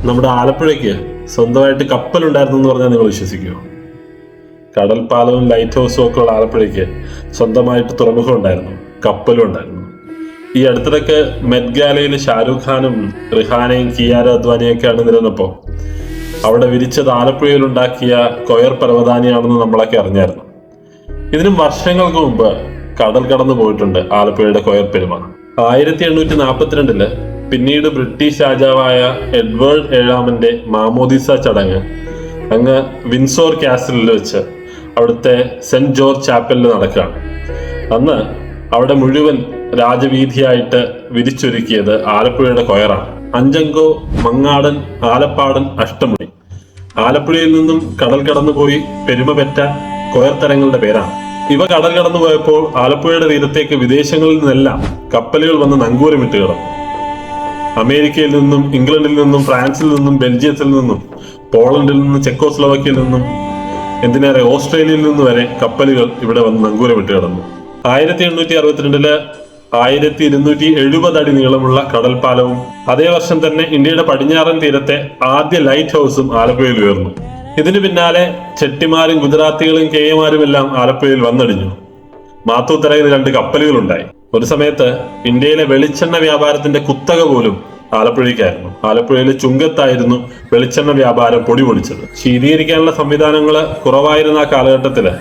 നമ്മുടെ ആലപ്പുഴയ്ക്ക് സ്വന്തമായിട്ട് കപ്പലുണ്ടായിരുന്നു എന്ന് പറഞ്ഞാൽ നിങ്ങൾ വിശ്വസിക്കുമോ? കടൽപ്പാലവും ലൈറ്റ് ഹൗസും ഒക്കെ ഉള്ള ആലപ്പുഴയ്ക്ക് സ്വന്തമായിട്ട് തുറമുഖം ഉണ്ടായിരുന്നു, കപ്പലും ഉണ്ടായിരുന്നു. ഈ അടുത്തിടയ്ക്ക് മെറ്റ്ഗാലയിൽ ഷാരൂഖ് ഖാനും റിഹാനയും കിയാര അദ്വാനിയൊക്കെ അണിനിരന്നപ്പോൾ അവിടെ വിരിച്ചത് ആലപ്പുഴയിൽ ഉണ്ടാക്കിയ കൊയർ പരവതാനിയാണെന്ന് നമ്മളൊക്കെ അറിഞ്ഞായിരുന്നു. ഇതിനും വർഷങ്ങൾക്ക് മുമ്പ് കടൽ കടന്നു പോയിട്ടുണ്ട് ആലപ്പുഴയുടെ കൊയർ പെരുമ. 1842 പിന്നീട് ബ്രിട്ടീഷ് രാജാവായ എഡ്വേർഡ് ഏഴാമന്റെ മാമോദിസ ചടങ്ങ് അങ്ങ് വിൻസോർ കാസിലിൽ വെച്ച് അവിടുത്തെ സെന്റ് ജോർജ് ചാപ്പലിൽ നടക്കുകയാണ്. അന്ന് അവിടെ മുഴുവൻ രാജവീതിയായിട്ട് വിരിച്ചൊരുക്കിയത് ആലപ്പുഴയുടെ കൊയറാണ്. അഞ്ചങ്കോ, മങ്ങാടൻ, ആലപ്പാടൻ, അഷ്ടമുടി. ആലപ്പുഴയിൽ നിന്നും കടൽ കടന്നുപോയി പെരുമ പെറ്റ കൊയർത്തരങ്ങളുടെ പേരാണ് ഇവ. കടൽ കടന്നു പോയപ്പോൾ ആലപ്പുഴയുടെ തീരത്തേക്ക് വിദേശങ്ങളിൽ നിന്നെല്ലാം കപ്പലുകൾ വന്ന് നങ്കൂരമിട്ട് കിടന്നു. അമേരിക്കയിൽ നിന്നും, ഇംഗ്ലണ്ടിൽ നിന്നും, ഫ്രാൻസിൽ നിന്നും, ബെൽജിയത്തിൽ നിന്നും, പോളണ്ടിൽ നിന്നും, ചെക്കോസ്ലോവാക്യയിൽ നിന്നും, എന്തിനേറെ ഓസ്ട്രേലിയയിൽ നിന്ന് വരെ കപ്പലുകൾ ഇവിടെ വന്ന് നങ്കൂരമിട്ട് കിടന്നു. 1862 1270 അടി നീളമുള്ള കടൽപ്പാലവും അതേ വർഷം തന്നെ ഇന്ത്യയുടെ പടിഞ്ഞാറൻ തീരത്തെ ആദ്യ ലൈറ്റ് ഹൗസും ആലപ്പുഴയിൽ ഉയർന്നു. ഇതിനു പിന്നാലെ ചെട്ടിമാരും ഗുജറാത്തികളും കേയമാരും എല്ലാം ആലപ്പുഴയിൽ വന്നടിഞ്ഞു. മാത്തൂത്തറയിൽ 2 കപ്പലുകൾ ഉണ്ടായി. ഒരു സമയത്ത് ഇന്ത്യയിലെ വെളിച്ചെണ്ണ വ്യാപാരത്തിന്റെ കുത്തക പോലും ആലപ്പുഴയ്ക്കായിരുന്നു. ആലപ്പുഴയിലെ ചുങ്കത്തായിരുന്നു വെളിച്ചെണ്ണ വ്യാപാരം പൊടിപൊടിച്ചത്. ശീതീകരിക്കാനുള്ള സംവിധാനങ്ങൾ കുറവായിരുന്ന ആ കാലഘട്ടത്തില്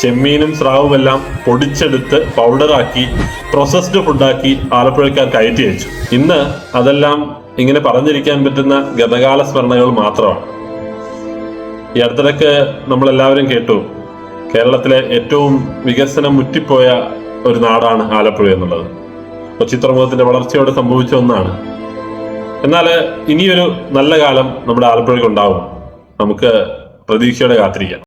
ചെമ്മീനും സ്രാവുമെല്ലാം പൊടിച്ചെടുത്ത് പൗഡറാക്കി പ്രോസസ്ഡ് ഫുഡാക്കി ആലപ്പുഴക്കാർ കയറ്റി അയച്ചു. ഇന്ന് അതെല്ലാം ഇങ്ങനെ പറഞ്ഞിരിക്കാൻ പറ്റുന്ന ഗതകാല സ്മരണകൾ മാത്രമാണ്. ഈ അടുത്തിടയ്ക്ക് നമ്മളെല്ലാവരും കേട്ടു, കേരളത്തിലെ ഏറ്റവും വികസനം മുറ്റിപ്പോയ ഒരു നാടാണ് ആലപ്പുഴ എന്നുള്ളത്. കൊച്ചി തുറമുഖത്തിന്റെ വളർച്ചയോടെ സംഭവിച്ച ഒന്നാണ്. എന്നാൽ ഇനിയൊരു നല്ല കാലം നമ്മുടെ ആലപ്പുഴയ്ക്ക് ഉണ്ടാവും. നമുക്ക് പ്രതീക്ഷയോടെ കാത്തിരിക്കാം.